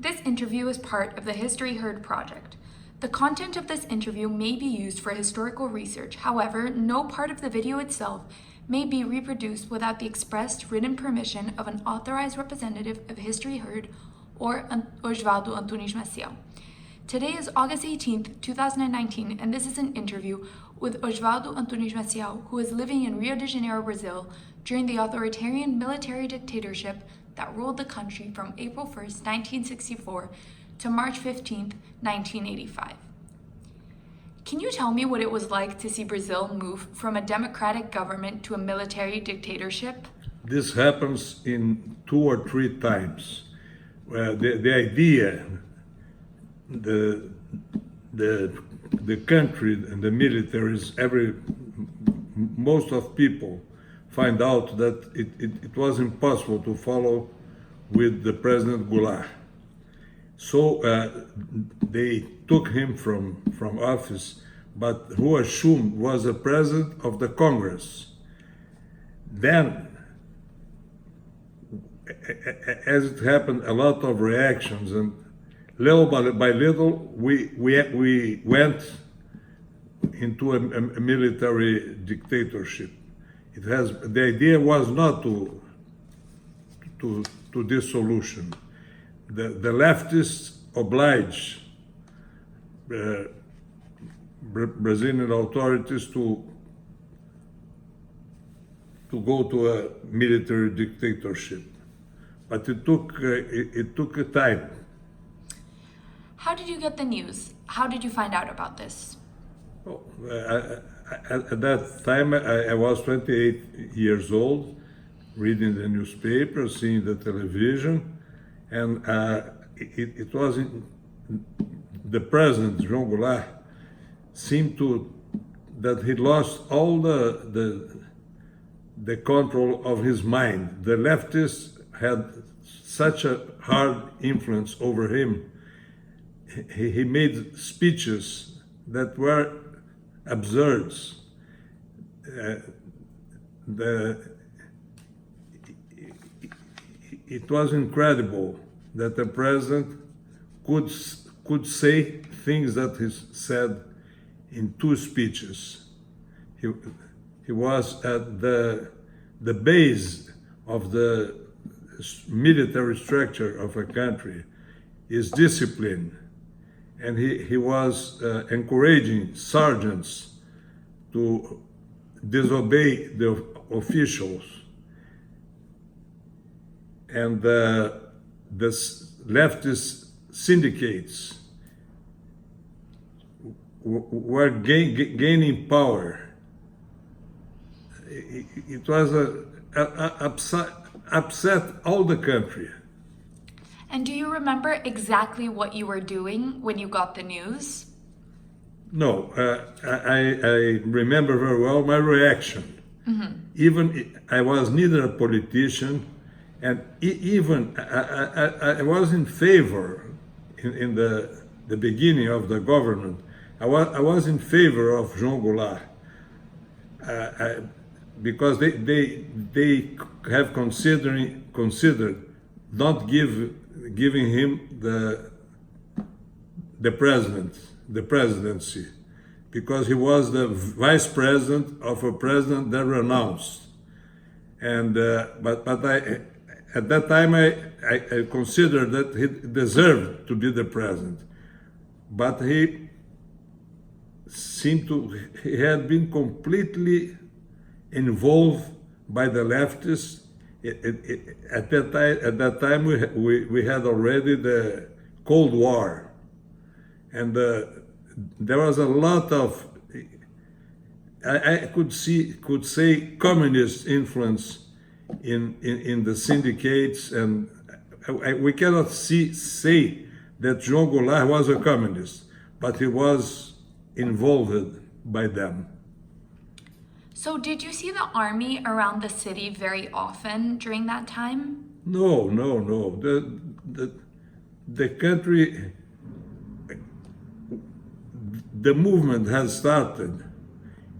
This interview is part of the History Heard project. The content of this interview may be used for historical research. However, no part of the video itself may be reproduced without the expressed written permission of an authorized representative of History Heard or Oswaldo Antunes Maciel. Today is August 18th, 2019, and this is an interview with Oswaldo Antunes Maciel, who is living in Rio de Janeiro, Brazil, during the authoritarian military dictatorship that ruled the country from April 1st, 1964 to March 15th, 1985. Can you tell me what it was like to see Brazil move from a democratic government to a military dictatorship? This happens in 2 or 3 times. The idea, the country and the militaries, most of people find out that it was impossible to follow with the President Goulart. So they took him from office, but who assumed was the president of the Congress. Then, as it happened, a lot of reactions, and little by little, we went into a military dictatorship. The idea was not to dissolution. The leftists obliged Brazilian authorities to go to a military dictatorship, but it took a time. How did you get the news? How did you find out about this? Oh, at that time, I was 28 years old, reading the newspaper, seeing the television, and it was the president, João Goulart, seemed that he lost all the control of his mind. The leftists had such a hard influence over him. He made speeches that were absurd. It was incredible that the president could say things that he said in 2 speeches. He was at the base of the military structure of a country, is discipline, and he was encouraging sergeants to disobey the officials. And the leftist syndicates were gaining power. It was upset all the country. And do you remember exactly what you were doing when you got the news? No, I remember very well my reaction. Mm-hmm. Even I was neither a politician, and even I was in favor in the beginning of the government. I was in favor of João Goulart because they have considered not giving him the presidency, because he was the vice president of a president that renounced. And but at that time I considered that he deserved to be the president, but he had been completely involved by the leftists. At that time we had already the Cold War, and there was a lot of, I could say communist influence in the syndicates, and we cannot say that João Goulart was a communist, but he was involved by them. So did you see the army around the city very often during that time? No. The country, the movement has started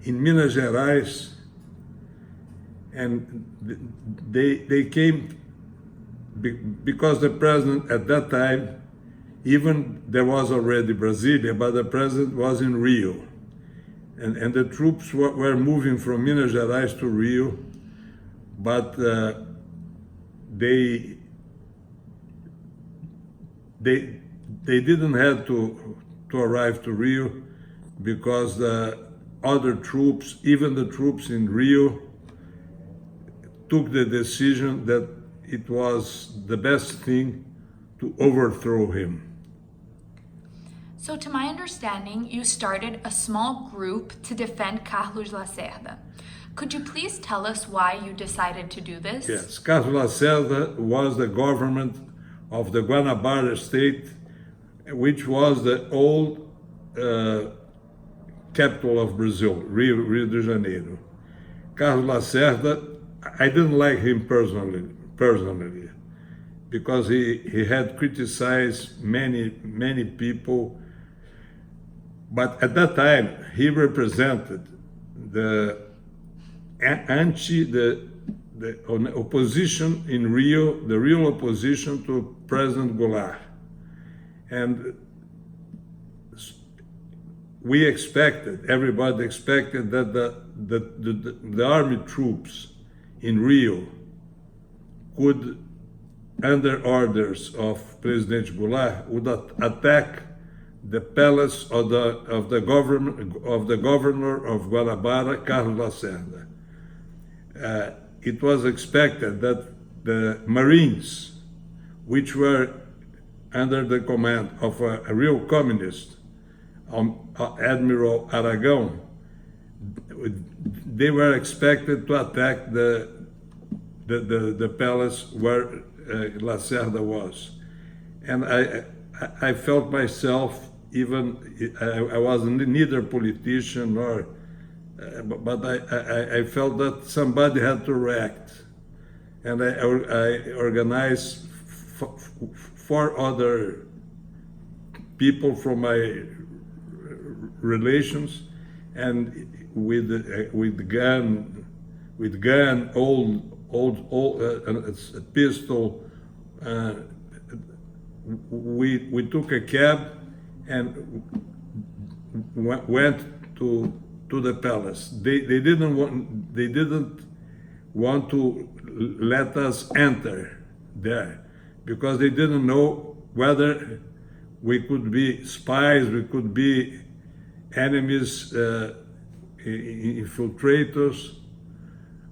in Minas Gerais, and they came because the president at that time Even there was already Brasilia, but the president was in Rio. And the troops were moving from Minas Gerais to Rio, but they didn't have to arrive to Rio because the other troops, even the troops in Rio, took the decision that it was the best thing to overthrow him. So to my understanding, you started a small group to defend Carlos Lacerda. Could you please tell us why you decided to do this? Yes, Carlos Lacerda was the government of the Guanabara state, which was the old capital of Brazil, Rio de Janeiro. Carlos Lacerda, I didn't like him personally, because he had criticized many people, but at that time he represented the opposition in Rio, the real opposition to President Goulart. And we expected, everybody expected that the army troops in Rio could, under orders of President Goulart, would attack the palace of the governor of Guanabara, Carlos Lacerda. It was expected that the Marines, which were under the command of a real communist, Admiral Aragão, they were expected to attack the palace where Lacerda was. And I felt myself, even I was neither politician nor, but I felt that somebody had to react. And I organized 4 other people from my relations, and with gun, old a pistol. We took a cab and went to the palace. They didn't want to let us enter there because they didn't know whether we could be spies, we could be enemies, infiltrators,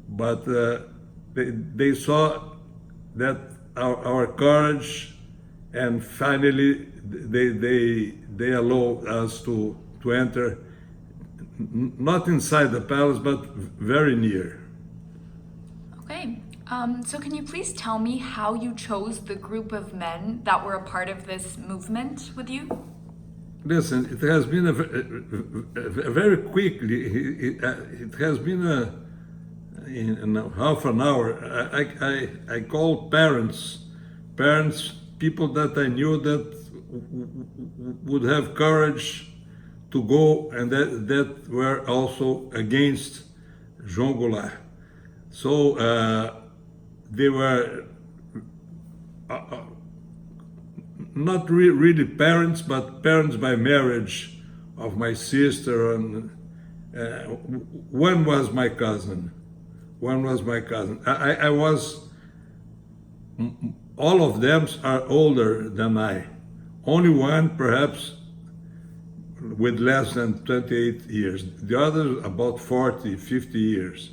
but they saw that our courage, and finally they allowed us to enter, not inside the palace, but very near. Okay, so can you please tell me how you chose the group of men that were a part of this movement with you? Listen, it has been a very quickly, it has been in half an hour. I called parents, people that I knew that would have courage to go, and that were also against João Goulart. So they were not really parents, but parents by marriage of my sister, and one was my cousin. I was, all of them are older than I. Only one perhaps with less than 28 years. The others about 40, 50 years.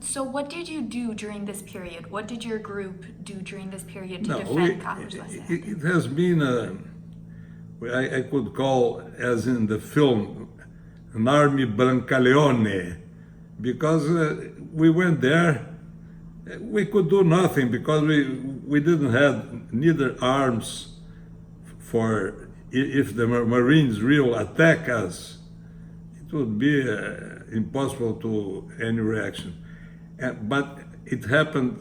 So what did you do during this period? What did your group do during this period to defend Carlos Lacerda? It has been, I could call, as in the film, an army Brancaleone, because we went there, we could do nothing because we didn't have neither arms for, if the Marines really attack us, it would be impossible to any reaction. But it happened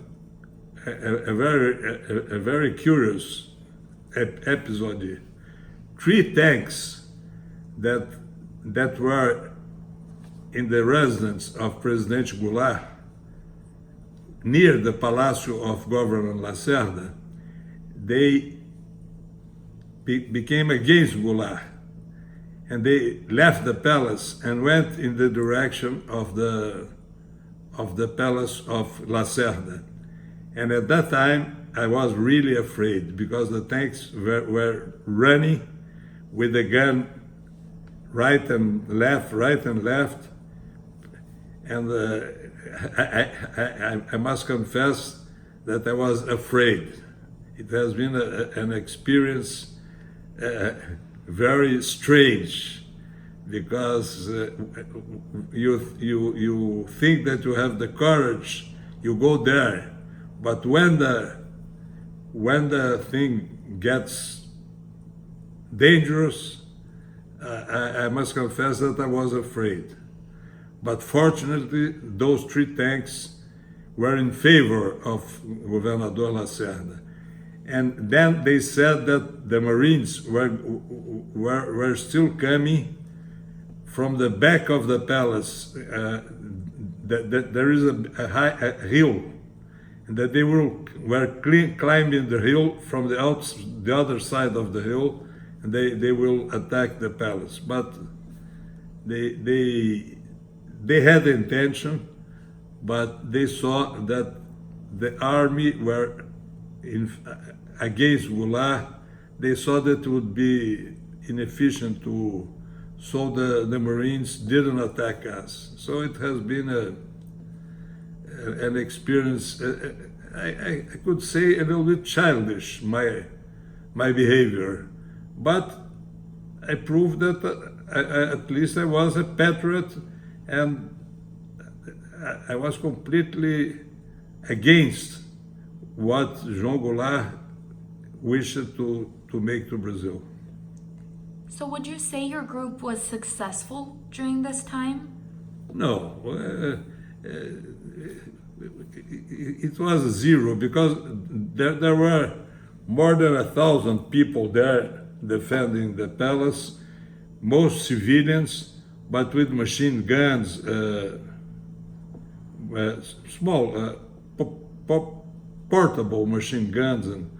a very curious episode. 3 tanks that were in the residence of President Goulart, near the Palacio of Governor Lacerda, they became against Goulart, and they left the palace and went in the direction of the palace of Lacerda. And at that time, I was really afraid because the tanks were running with the gun right and left, and I must confess that I was afraid. It has been an experience very strange, because you think that you have the courage, you go there, but when the thing gets dangerous, I must confess that I was afraid. But fortunately, those 3 tanks were in favor of Governador Lacerda. And then they said that the Marines were still coming from the back of the palace. There is a hill, and that they were climbing the hill from the other side of the hill, and they will attack the palace. But they had the intention, but they saw that the army were against Goulart. They saw that it would be inefficient so the Marines didn't attack us. So it has been an experience, I could say a little bit childish, my behavior, but I proved that at least I was a patriot, and I was completely against what João Goulart wished to make to Brazil. So would you say your group was successful during this time? No, it was a zero, because there were more than 1,000 people there defending the palace, most civilians, but with machine guns, small, portable machine guns, and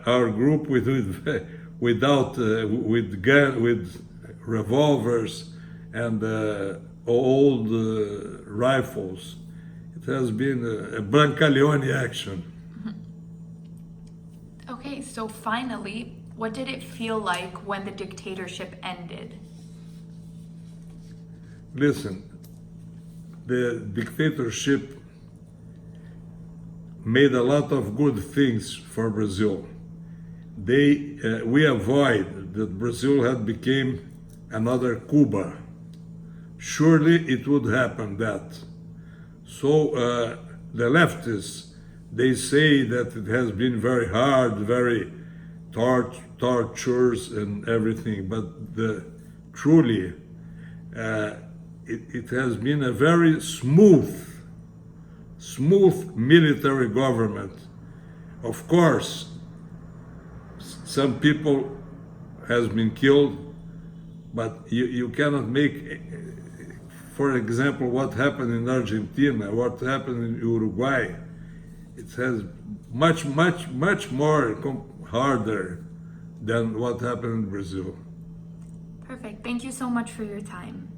our group with revolvers and old rifles. It has been a Brancaleone action. Okay, so finally, what did it feel like when the dictatorship ended? Listen, the dictatorship made a lot of good things for Brazil. We avoid that Brazil had become another Cuba. Surely it would happen that. So the leftists, they say that it has been very hard, very tortures and everything, but truly it has been a very smooth military government. Of course, some people has been killed, but you cannot make, for example, what happened in Argentina, what happened in Uruguay. It has much more harder than what happened in Brazil. Perfect. Thank you so much for your time.